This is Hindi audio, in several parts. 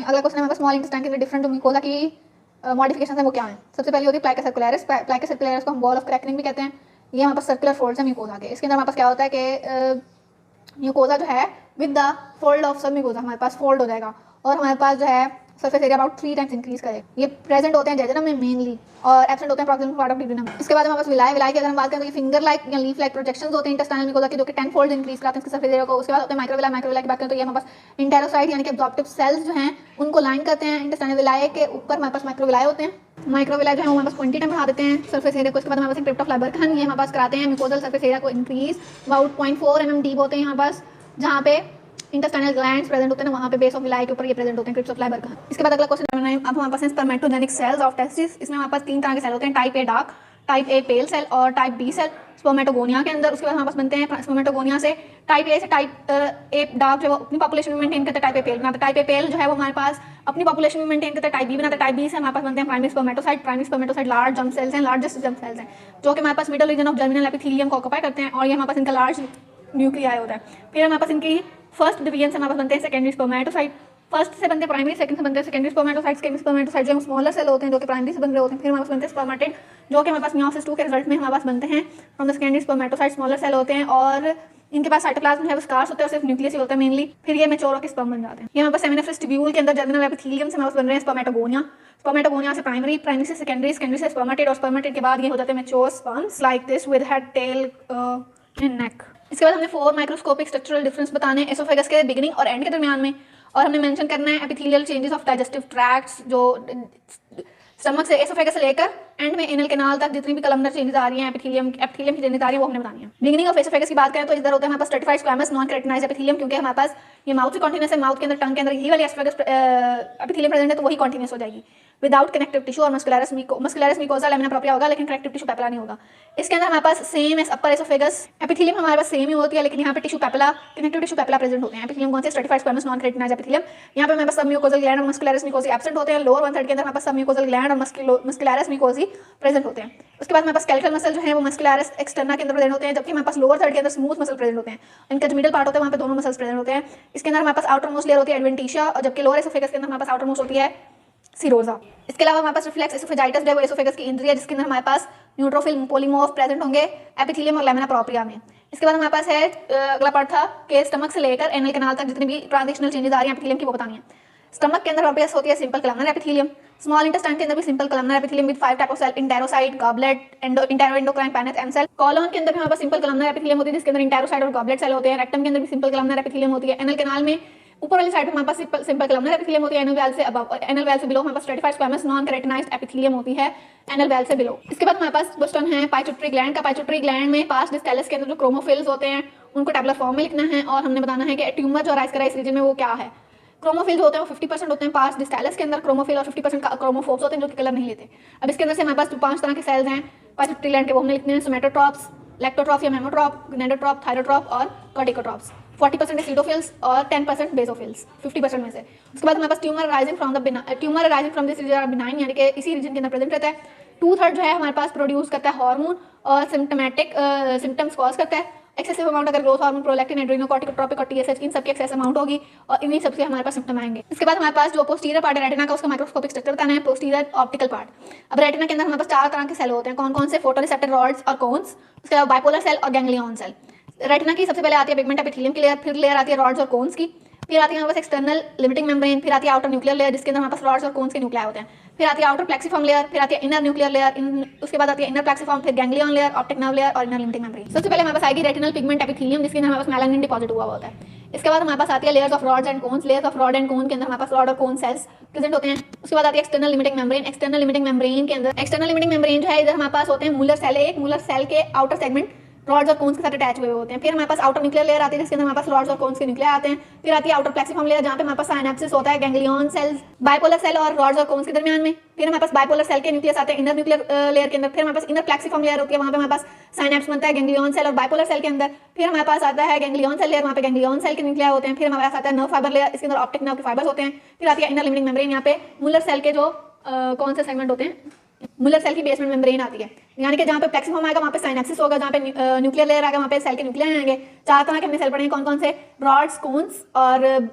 अगला क्वेश्चन है हमारे पास स्मॉल इंटेस्टाइन के डिफरेंट म्यूकोसा की मॉडिफिकेशन है वो क्या है। सबसे पहले होती है प्लाका सर्कुलरिस। प्लाका सर्कुलरिस को हम बॉल ऑफ क्रैकनिंग भी कहते हैं। ये हमारे पास सर्कुलर फोल्ड्स है म्यूकोसा के। इसके अंदर हमारे पास क्या होता है कि म्यूकोसा जो है विद द फोल्ड ऑफ सब म्यूकोसा हमारे पास फोल्ड हो जाएगा और हमारे पास जो है surface area about 3 times increase करे। ये प्रेजेंट होते हैं जेजनम में मेनली और एब्सेंट होते हैं प्रॉक्सिमल पार्ट ऑफ डिग्रिनम। इसके बाद हमारे पास विलाय की अगर हम बात करें तो ये फिंगर लाइक या लीफ लाइक प्रोजेक्शंस होते हैं इंटेस्टाइनल म्यूकोसा के जो कि 10 फोल्ड इंक्रीज कराते हैं इसके सरफेस एरिया को। उसके बाद होते हैं माइक्रोविलाई की बात करें तो ये हमारे पास इंटेरोसाइट यानी कि एब्जॉर्प्टिव सेल्स जो हैं उनको लाइन करते हैं इंटेस्टाइनल विलाय के ऊपर। हमारे पास माइक्रोविलाई होते हैं। माइक्रोविलाई जो है वो हमारे पास 20 टाइम बढ़ा देते हैं सरफेस एरिया को। इसके बाद हमारे पास क्रिप्टोफ्लाइबर्कन ये हमारे पास कराते हैं म्यूकोजल सरफेस एरिया को इंक्रीज अबाउट 0.4 mm डीप होते हैं यहाँ पास, जहाँ पे इंटेस्टाइनल ग्लैंड्स प्रेजेंट होते हैं वहाँ पे बेस ऑफ विलाई के ऊपर ये प्रेजेंट होते हैं क्रिप्टोफ्लाइबर्कन। इसके बाद अगला क्वेश्चन अब हमारे पास स्पर्मेटोजेनिक सेल्स ऑफ टेस्टिस। इसमें हमारे पास 3 तरह के सेल होते हैं, type A dark, type A pale cell और टाइप बी सेल स्पर्मेटोगोनिया के अंदर। उसके बाद हमारे पास बनते हैं स्पर्मेटोगोनिया से टाइप ए से टाइप ए डार्क जो अपनी पॉपुलेशन में मेंटेन करते हैं टाइप ए पेल बनाते हैं। टाइप ए पेल जो है वो हमारे पास अपनी पॉपुलेशन में मेंटेन करते हैं टाइप बी बनाते हैं। टाइप बी से हमारे पास बनते हैं primary spermatocyte. Primary spermatocyte large germ cells हैं, लार्जेस्ट जर्म सेल्स हैं जो कि हमारे पास middle region of germinal epithelium को ऑक्यूपाई करते हैं और ये हमारे पास इनका लार्ज न्यूक्लियाई होता है। फिर हमारे पास इनकी फर्स्ट डिवीजन से हमारे पास बनते हैं सेकेंडरी स्पर्मेटोसाइट। फर्स्ट से बनते हैं प्राइमरी, सेकंड से बनते हैं सेकेंडरी स्पर्मेटोसाइट। सेकेंडरी स्पर्मेटोसाइट जो स्मॉलर सेल होते हैं जो कि प्राइमरी से बन रहे होते हैं। फिर हमारे पास बनते हैं स्पर्मेटिड जो कि हमारे पास मियोसिस 2 के रिजल्ट में हमारे पास बनते हैं from the secondary spermatocyte. Smaller cell होते हैं और इनके पास साइटोप्लाज्म है वो स्कार्स होते हैं और सिर्फ न्यूक्लियस ही होता है मेनली। फिर ये मैच्योर होकर स्पर्म बन जाते हैं। ये हमारे पास सेमिनिफरस ट्यूब्यूल के अंदर जर्मिनल एपिथेलियम से हमारे पास बन रहे हैं स्पर्मेटोगोनिया। स्पर्मेटोगोनिया से प्राइमरी, प्राइमरी से सेकेंडरी, सेकेंडरी से स्पर्मेटिड और स्पर्मेटिड के बाद ये हो जाते हैं mature sperms like this with head, tail and neck. इसके बाद हमने 4 माइक्रोस्कोपिक स्ट्रक्चरल डिफरेंस बताने हैं एसोफेगस के बिगिनिंग और एंड के दरमियान में, और हमने मेंशन करना है epithelial changes of digestive tracts जो स्टमक से एसोफेगस से लेकर एंड में एनल कैनाल तक जितनी भी कलमनर चेंजेस आ रही हैं एपिथेलियम की चेंजेस आ रही है वो हमने बतानी है। बिगिनिंग ऑफ एसोफेगस की बात करें तो इधर होता है हमारे पास stratified squamous non keratinized epithelium, क्योंकि हमारे पास ये माउथ से कॉन्टिन्यूस है, माउथ के अंदर टंग के अंदर यही वाली एसोफेगस एपिथेलियम प्रेजेंट है तो वही कॉन्टिन्यूस हो जाएगी विदाउट कनेक्टिव टिश्यू और मस्कुलरस म्यूकोसा लैमिना प्रोप्रिया होगा लेकिन कनेक्टिव टिश्यू पेपिला नहीं होगा। इसके अंदर हमारे पास same as upper oesophagus epithelium हमारे पास सेम ही होती है लेकिन यहाँ पे tissue papilla, connective tissue papilla present होते हैं। एपिथेलियम कौन से stratified squamous non keratinized epithelium. यहाँ पे हमारे पास सब म्यूकोजल ग्लैंड और मस्कुलरस म्यूकोसी एब्सेंट होते हैं। लोअर 1/3 के अंदर हमारे पास सब म्यूकोजल ग्लैंड और मस्कुलरस म्यूकोसी प्रेजेंट होते हैं। उसके बाद हमारे पास स्केलेटल मसल जो है वो मस्कुलरस एक्सटर्ना के अंदर प्रेजेंट होते हैं, जबकि हमारे पास लोअर थर्ड के अंदर स्मूथ मसल प्रेजेंट होते हैं। इनका जो मिडल पार्ट होता है वहाँ पे दोनों मसल्स प्रेजेंट होते हैं। इसके अंदर हमारे पास आउटर मोस्ट लेयर होती है एडवेंटिशिया और जबकि लोअर एसोफेगस के अंदर हमारे पास आउटर मोस्ट होती है सीरोजा। इसके अलावा हमारे पास रिफ्लेक्स एसोफेजाइटिस जो है वो एसोफेगस की इंद्रिय जिसके अंदर हमारे पास न्यूट्रोफिल पॉलीमॉर्फ प्रेजेंट होंगे एपिथेलियम और लैमिना प्रोप्रिया में। इसके बाद हमारे पास है अगला पार्ट था कि स्टमक से लेकर एनल कैनाल तक जितनी भी ट्रांजिशनल चेंजेस आ रही हैं एपिथेलियम की वो बतानी है। स्टमक के अंदर हमारे पास होती है simple columnar epithelium. Small intestine के अंदर भी simple columnar epithelium with 5 type of cell, enterocyte, goblet, enteroendocrine, Paneth, M cell. Colon के अंदर भी हमारे पास सिंपल कलमनर एपिथेलियम होती है जिसके अंदर इंटेरोसाइट और गॉबलेट सेल होते हैं। रेक्टम के अंदर भी सिंपल कलमनर एपिथेलियम होती है। एनल कैनाल में ऊपर वाली साइड पे हमारे पास सिंपल कलमनर एपिथेलियम होती है। एनल वैल से अबव और एनल वैल से बिलो हमारे पास stratified squamous non keratinized epithelium होती है एनल वैल से बिलो। इसके बाद हमारे पास क्वेश्चन है पाइट्यूटरी ग्लैंड का। पाइट्यूटरी ग्लैंड में पास डिस्टेलिस के अंदर जो क्रोमोफिल्स होते हैं उनको टेबुलर फॉर्म में लिखना है और हमने बताना है कि ट्यूमर जो अराइज करा इस रीजन में वो क्या है। क्रोमोफिल्स होते हैं वो 50% होते हैं पास डिस्टेलिस के अंदर क्रोमोफिल और 50% क्रोमोफोर्स होते हैं जो कि कलर नहीं लेते। अब इसके अंदर से हमारे पास 5 तरह के सेल्स हैं पाइट्यूटरी ग्लैंड के, वो हमने लिखने हैं सोमेटोट्रॉप्स, लेक्टोट्रॉप या मेमोट्रॉप, गनेडोट्रॉप, थायरोट्रॉप और कॉर्टिकोट्रॉप्स। 40% एसिडोफिल्स और 10% बेसोफिल्स 50% में से। उसके बाद हमारे पास tumour arising from this region benign यानी कि इसी रीजन के अंदर प्रेजेंट रहता है। 2/3 जो है हमारे पास प्रोड्यूस करता है हार्मोन और सिम्टोमेटिक सिम्टम्स कॉज करता है। एक्सेसिव अमाउंट अगर ग्रोथ हार्मोन, प्रोलैक्टिन, एड्रेनोकॉर्टिकोट्रोपिक और टीएसएच इन सबकी एक्सेस अमाउंट होगी और इन्हीं सबसे हमारे पास सिम्टम आएंगे। इसके बाद हमारे पास जो पोस्टीरियर पार्ट है रेटिना का उसका माइक्रोस्कोपिक स्ट्रक्चर बताना है, पोस्टीरियर ऑप्टिकल पार्ट। अब रेटिना के अंदर हमारे पास 4 तरह के सेल होते हैं, कौन कौन से, फोटोरिसेप्टर रॉड्स और कोन्स, उसके अलावा बाइपोलर सेल और गैंग्लियन सेल। रेटिना की सबसे पहले आती है पिगमेंट एपिथेलियम की लेयर, फिर लेयर आती है रॉड्स और कोन्स की, फिर आती है हमारे पास एक्सटर्नल लिमिटिंग मेम्ब्रेन, फिर आती है आउटर न्यूक्लियर लेयर जिसके अंदर हमारे पास रॉड्स और कोन्स के न्यूक्लियाई होते हैं, फिर आती है आउटर प्लेक्सिफॉर्म लेयर, फिर आती है इनर न्यूक्लियर लेयर, उसके बाद आती है इनर प्लेक्सिफॉर्म, फिर ganglion layer, optic nerve layer और इनर लिमिटिंग मेम्ब्रेन। सबसे पहले हमारे पास आएगी रेटिनल पिगमेंट एपिथेलियम जिसके अंदर हमारे पास मेलानिन डिपॉजिट हुआ होता है। इसके बाद हमारे पास आती है layers of rods and cones. Layers of rod and cone के अंदर हमारे पास रॉड और कोन सेल्स प्रेजेंट होते हैं। उसके बाद आती है external limiting membrane. External limiting membrane के अंदर एक्सटर्नल लिमिटिंग मेम्ब्रेन जो है इधर हमारे पास होते हैं मूलर सेल, एक मूलर सेल के आउटर सेगमेंट रॉड्स और कोन्स के साथ अटैच हुए होते हैं। फिर हमारे पास आउटर न्यूक्लियर लेयर आती है जिसके अंदर हमारे पास रॉड्स और कोन्स के न्यूक्लियर आते हैं। फिर आती है आउटर प्लेक्सिफॉर्म लेयर जहाँ पे हमारे पास साइनेप्सिस होता है गैंग्लियन सेल्स बाइपोलर सेल और रॉड्स और कोन्स के दरमियान में। फिर हमारे पास बाइपोलर सेल के न्यूक्लियस आते हैं इनर न्यूक्लियर लेयर के अंदर। फिर हमारे पास इनर प्लेक्सिफॉर्म लेयर होती है, वहाँ पे हमारे पास साइनेप्स बनता है गैंग्लियन सेल और बाइपोलर सेल के अंदर। फिर हमारे पास आता है गैंग्लियन सेल लेयर, वहाँ पे गैंग्लियन सेल के न्यूक्लियर होते हैं। फिर हमारे पास आता है नर्व फाइबर लेयर, इसके अंदर ऑप्टिक नर्व के फाइबर्स होते हैं। फिर आती है इनर लिमिटिंग मेम्ब्रेन, यहाँ पे मूलर सेल के जो कौन से सेगमेंट होते हैं, मूलर सेल की बेसमेंट मेम्ब्रेन आती है, यानी कि जहाँ पे प्लेक्सिफॉर्म आएगा वहाँ पे साइनेप्सिस होगा, जहाँ पे न्यूक्लियर लेयर आएगा वहाँ पे सेल के न्यूक्लियर आएंगे। 4 तरह के हमने सेल पढ़े हैं, कौन कौन से, रॉड्स, कोन्स और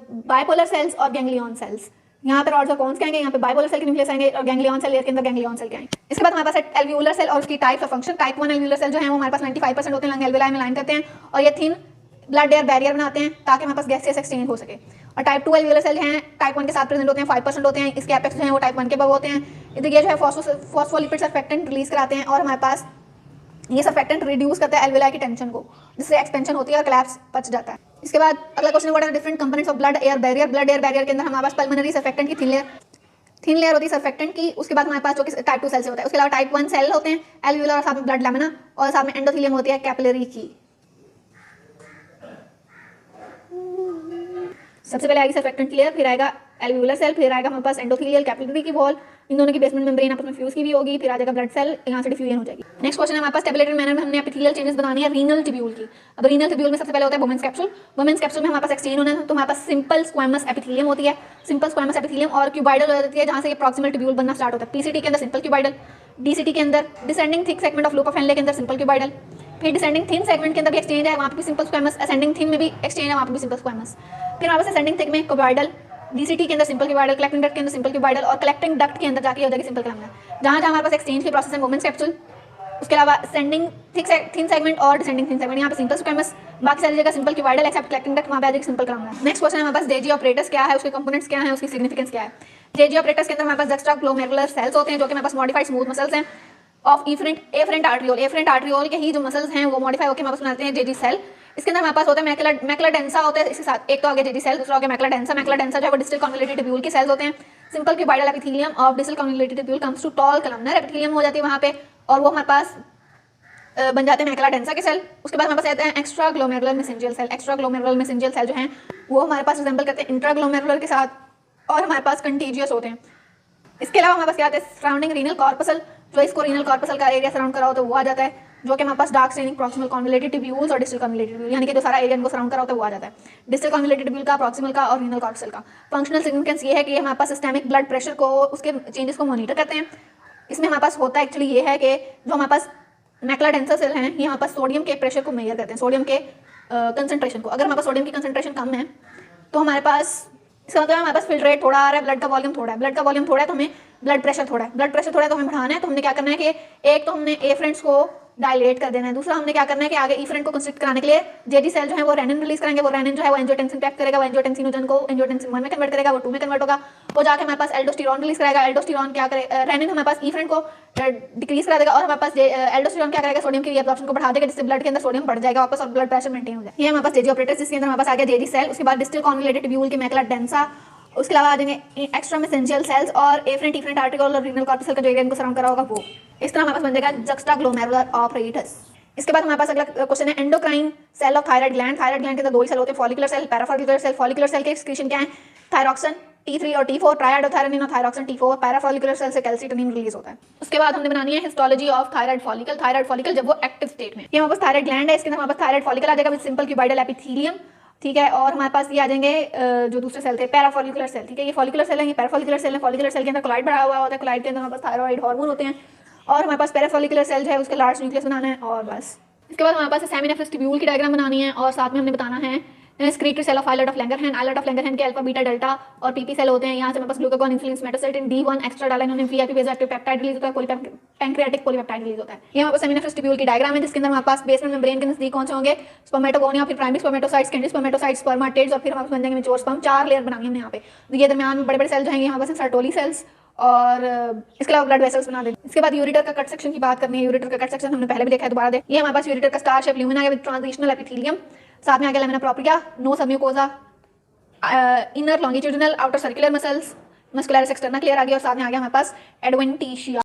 बाइपोलर सेल्स और गैंग्लियन सेल्स। यहाँ पे रॉड्स और कोन्स के आएंगे, यहाँ पे बाइपोलर सेल के न्यूक्लियस आएंगे और गैंग्लियन सेल लेयर के अंदर गैंग्लियन सेल के आएंगे। इसके बाद हमारे पास एल्वियोलर सेल और उसकी types of function. Type 1 alveolar cell जो है वो हमारे पास 95% होते हैं, लंग एल्वियोलाई में लाइन करते हैं और ये थिन ब्लड एयर बैरियर बनाते हैं ताकि हमारे पास गैसेस एक्सचेंज हो सके। और टाइप 2 एल्वियोलर सेल हैं टाइप 1 के साथ प्रेजेंट होते हैं, 5% होते हैं। इसके एपेक्स जो है वो टाइप 1 के अब होते हैं। इधर ये जो है फॉस्फोलिपिड सर्फेक्टेंट रिलीज कराते हैं और हमारे पास ये सर्फेक्टेंट रिड्यूस करता है एल्वियोलाई की टेंशन को, जिससे एक्सपेंशन होती है और कोलैप्स बच जाता है। इसके बाद अगला question, what are different components of blood air barrier. Blood air barrier के अंदर हमारे पास पल्मोनरी सर्फेक्टेंट की थिन लेयर होती है सर्फेक्टेंट की। उसके बाद हमारे पास जो कि टाइप 2 सेल से होता है। उसके अलावा टाइप 1 सेल होते हैं एल्वियोलर और साथ में ब्लड लैमिना और साथ में एंडोथेलियम होती है कैपिलरी की। सबसे पहले आएगी सर्फेक्टेंट लेयर, फिर आएगा एल्वियोलर सेल, फिर आएगा हमारे पास एंडोथेलियल कैपिलरी की वॉल, इन दोनों की बेसमेंट मेम्ब्रेन आपस में फ्यूज की भी होगी, फिर आ जाएगा ब्लड सेल, यहाँ से डिफ्यूजन हो जाएगी। नेक्स्ट क्वेश्चन है हमारे पास टेबुलेटेड मैनर में हमने एपिथेलियल चेंजेस बनानी है रीनल ट्यूब्यूल की। अब रीनल ट्यूब्यूल में सबसे पहले होता है वुमेन्स कैप्सूल। वुमेन्स कैप्सूल में हमारे पास एक्सचेंज होना है तो हमारे पास सिंपल स्क्वैमस एपिथेलियम होती है, सिंपल स्क्वैमस एपिथेलियम और क्यूबाइडल हो जाती है जहाँ से ये प्रॉक्सिमल ट्यूब्यूल बनना स्टार्ट होता है। पीसीटी के अंदर सिंपल क्यूबाइडल, डीसीटी के अंदर descending thick segment of loop of Henle के अंदर सिंपल क्यूबाइडल, फिर डिसेंडिंग थिन सेगमेंट के अंदर भी एक्सचेंज है, वहाँ पे भी सिंपल स्क्वैमस, असेंडिंग थिन में भी एक्सचेंज है, वहाँ पे भी सिंपल स्क्वैमस। फिर हमारे पास असेंडिंग थिक में क्यूबाइडल, डीसीटी के अंदर सिंपल क्यूबाइडल, कलेक्टिंग डक्ट के अंदर सिंपल क्यूबाइडल और कलेक्टिंग डक्ट के अंदर जाके हो जाएगी सिंपल कलमना। जहाँ जहाँ हमारे पास एक्सचेंज की प्रोसेस है वुमेन्स कैप्सूल, उसके अलावा असेंडिंग थिन सेगमेंट और डिसेंडिंग थिन सेगमेंट, यहाँ पे सिंपल स्क्वैमस, बाकी सारी जगह simple cuboidal except collecting duct, वहाँ पे आ जाएगी सिंपल कलमना। नेक्स्ट क्वेश्चन है हमारे पास जेजी ऑपरेटर्स क्या है, उसके कंपोनेंट्स क्या है, उसकी सिग्निफिकेंस क्या है। जेजी ऑपरेटर्स के अंदर हमारे पास जुक्स्टाग्लोमेरुलर सेल्स होते हैं जो कि हमारे पास मॉडिफाइड स्मूथ मसल्स हैं of efferent arteriole. Efferent arteriole के ही जो मसल्स हैं वो मॉडिफाई होकर हमारे पास बनाते हैं जेजी सेल। इसके अंदर हमारे पास होता है मैकुला डेंसा होता है, इसके साथ एक तो आगे जेजी सेल, दूसरा हो गया मैकुला डेंसा। मैकुला डेंसा जो है वो डिस्टल कॉन्वोल्यूटेड ट्यूब्यूल के सेल्स होते हैं। Simple cuboidal epithelium of distal convoluted tubule comes to tall columnar epithelium हो जाती है वहाँ पे और वो हमारे पास बन जाते हैं मैकुला डेंसा के सेल। उसके बाद हमारे पास आते हैं extra glomerular mesangial cell. Extra glomerular mesangial cell जो हैं वो हमारे पास रिजेंबल करते हैं इंट्रा ग्लोमेरुलर के साथ और हमारे पास कंटीजियस होते हैं। इसके अलावा हमारे पास क्या आता है सराउंडिंग रीनल कॉर्पसल, जो इसको रीनल कॉर्पसल का एरिया सराउंड करा होता है वो आ जाता है, जो कि हमारे पास dark staining proximal convoluted tubules और डिस्टल कॉन्वोल्यूटेड ट्यूब्यूल, यानी कि जो सारा एरिया इनको सराउंड करा होता है वो आ जाता है। डिस्टल कॉन्वोल्यूटेड ट्यूब्यूल का, प्रॉक्सिमल का और रीनल कॉर्पसल का फंक्शनल सिग्निफिकेंस ये है कि हमारे पास सिस्टेमिक ब्लड प्रेशर को, उसके चेंजेस को मॉनिटर करते हैं। इसमें हमारे पास होता है एक्चुअली ये है कि जो हमारे पास मैकुला डेंसा सेल हैं ये हमारे पास सोडियम के प्रेशर को मेजर करते हैं, सोडियम के कंसंट्रेशन को। अगर हमारे पास सोडियम की कंसंट्रेशन कम है तो हमारे पास, इसका मतलब हमारे पास फिल्ट्रेट थोड़ा आ रहा है, ब्लड का वॉल्यूम थोड़ा है, ब्लड का वॉल्यूम थोड़ा है तो हमें ब्लड प्रेशर थोड़ा है, ब्लड प्रेशर थोड़ा है तो हमें बढ़ाना है। तो हमने क्या करना है कि एक तो हमने एफरेंट्स को डायलेट कर देना है, दूसरा हमने क्या करना है कि आगे ईफरेंट को कंस्ट्रिक्ट कराने के लिए जेडी सेल जो है वो रेनिन रिलीज करेंगे। वो रेनिन जो है वो एंजियोटेंसिन पैक करेगा, वो एंजियोटेंसिनोजन को एंजियोटेंसिन 1 में कन्वर्ट करेगा, वो 2 में कन्वर्ट होगा, वो जाके हमारे पास एल्डोस्टेरॉन रिलीज करेगा। एल्डोस्टेरॉन क्या करेगा, रेनिन हमारे पास ईफरेंट को डिक्रीज करा देगा और हमारे पास एल्डोस्टेरॉन क्या करेगा, सोडियम की रीअब्जॉर्प्शन को बढ़ा देगा, जिससे ब्लड के अंदर सोडियम बढ़ जाएगा वापस और ब्लड प्रेशर मेंटेन हो जाएगा। ये हमारे पास जेजी ऑपरेटर्स, जिसके अंदर हमारे पास आ गया जेडी सेल। उसके बाद डिस्टल कॉन्वोल्यूटेड ट्यूब्यूल के मैकुला डेंसा, उसके अलावा आ जाएंगे एक्स्ट्रा मेसेंजियल सेल्स और एफरेंट ईफरेंट आर्टिकल और रीनल कॉर्पसल का जो एरिया इनको सराउंड करा होगा वो। इस तरह हमारे पास बन जाएगा जुक्स्टाग्लोमेरुलर ऑपरेटर्स। इसके बाद हमारे पास अगला क्वेश्चन है endocrine cell of thyroid gland. Thyroid gland के अंदर दो ही सेल होते हैं, follicular cell, parafollicular cell. Follicular cell के एक्सक्रीशन क्या है, थायरॉक्सिन T3 और T4, ट्राइआडोथायरोनिन और थायरॉक्सिन T4। पैराफॉलिकुलर सेल से कैल्सिटोनिन रिलीज होता है। उसके बाद हमने बनानी है histology of thyroid follicle. Thyroid follicle जब वो एक्टिव स्टेट में, ये हमारे पास थायराइड ग्लैंड है, इसके अंदर हमारे पास थायराइड फॉलिकल आ जाएगा विद सिंपल क्यूबाइडल एपिथेलियम, ठीक है। और हमारे पास ये आ जाएंगे जो दूसरे सेल थे पैराफॉलिकुलर सेल, ठीक है। ये फॉलिकुलर सेल है, ये पैराफॉलिकुलर सेल है। फॉलिकुलर सेल के अंदर कोलाइड बढ़ा हुआ होता है, कोलाइड के अंदर हमारे पास थायराइड हार्मोन होते हैं और हमारे पास पैराफॉलिकुलर सेल जो है उसके लार्ज न्यूक्लियस बनाना है और बस। इसके बाद हमारे पास सेमिनेफ्रस ट्यूब्यूल की डायग्राम बनानी है और साथ में हमने बताना है secretory cell of islet of Langerhans. Islet of Langerhans के अल्फा बीटा डेल्टा और पीपी सेल होते हैं। यहाँ से हमारे पास glucagon insulin somatostatin D1 extra डाला इन्होंने VIP vasoactive peptide release होता है, पैंक्रियाटिक पॉलीपेप्टाइड रिलीज होता है। ये हमारे पास सेमिनेफ्रस ट्यूब्यूल की डायग्राम है जिसके अंदर हमारे पास बेसमेंट मेम्ब्रेन के नजदीक कौन से होंगे, स्पर्मेटोगोनिया, फिर primary spermatocytes, secondary spermatocytes, spermatids और फिर हमारे पास बन जाएंगे मैच्योर स्पर्म। 4 लेयर बनानी हमने यहाँ पे। तो ये दरमियान में बड़े बड़े सेल जो हैं हमारे पास सर्टोली सेल्स और इसके अलावा ब्लड वेसल्स बना देंगे। इसके बाद यूरेटर का कट सेक्शन की बात करनी है। यूरेटर का कट सेक्शन हमने पहले भी देखा है, दोबारा देख। ये हमारे पास यूरेटर का स्टार शेप ल्यूमेन आ गया विद ट्रांजिशनल एपिथेलियम, साथ में आ गया lamina propria, no submucosa, inner longitudinal outer circular muscles, muscularis externa clear आ गया और साथ में आ गया हमारे पास एडवेंटिशिया।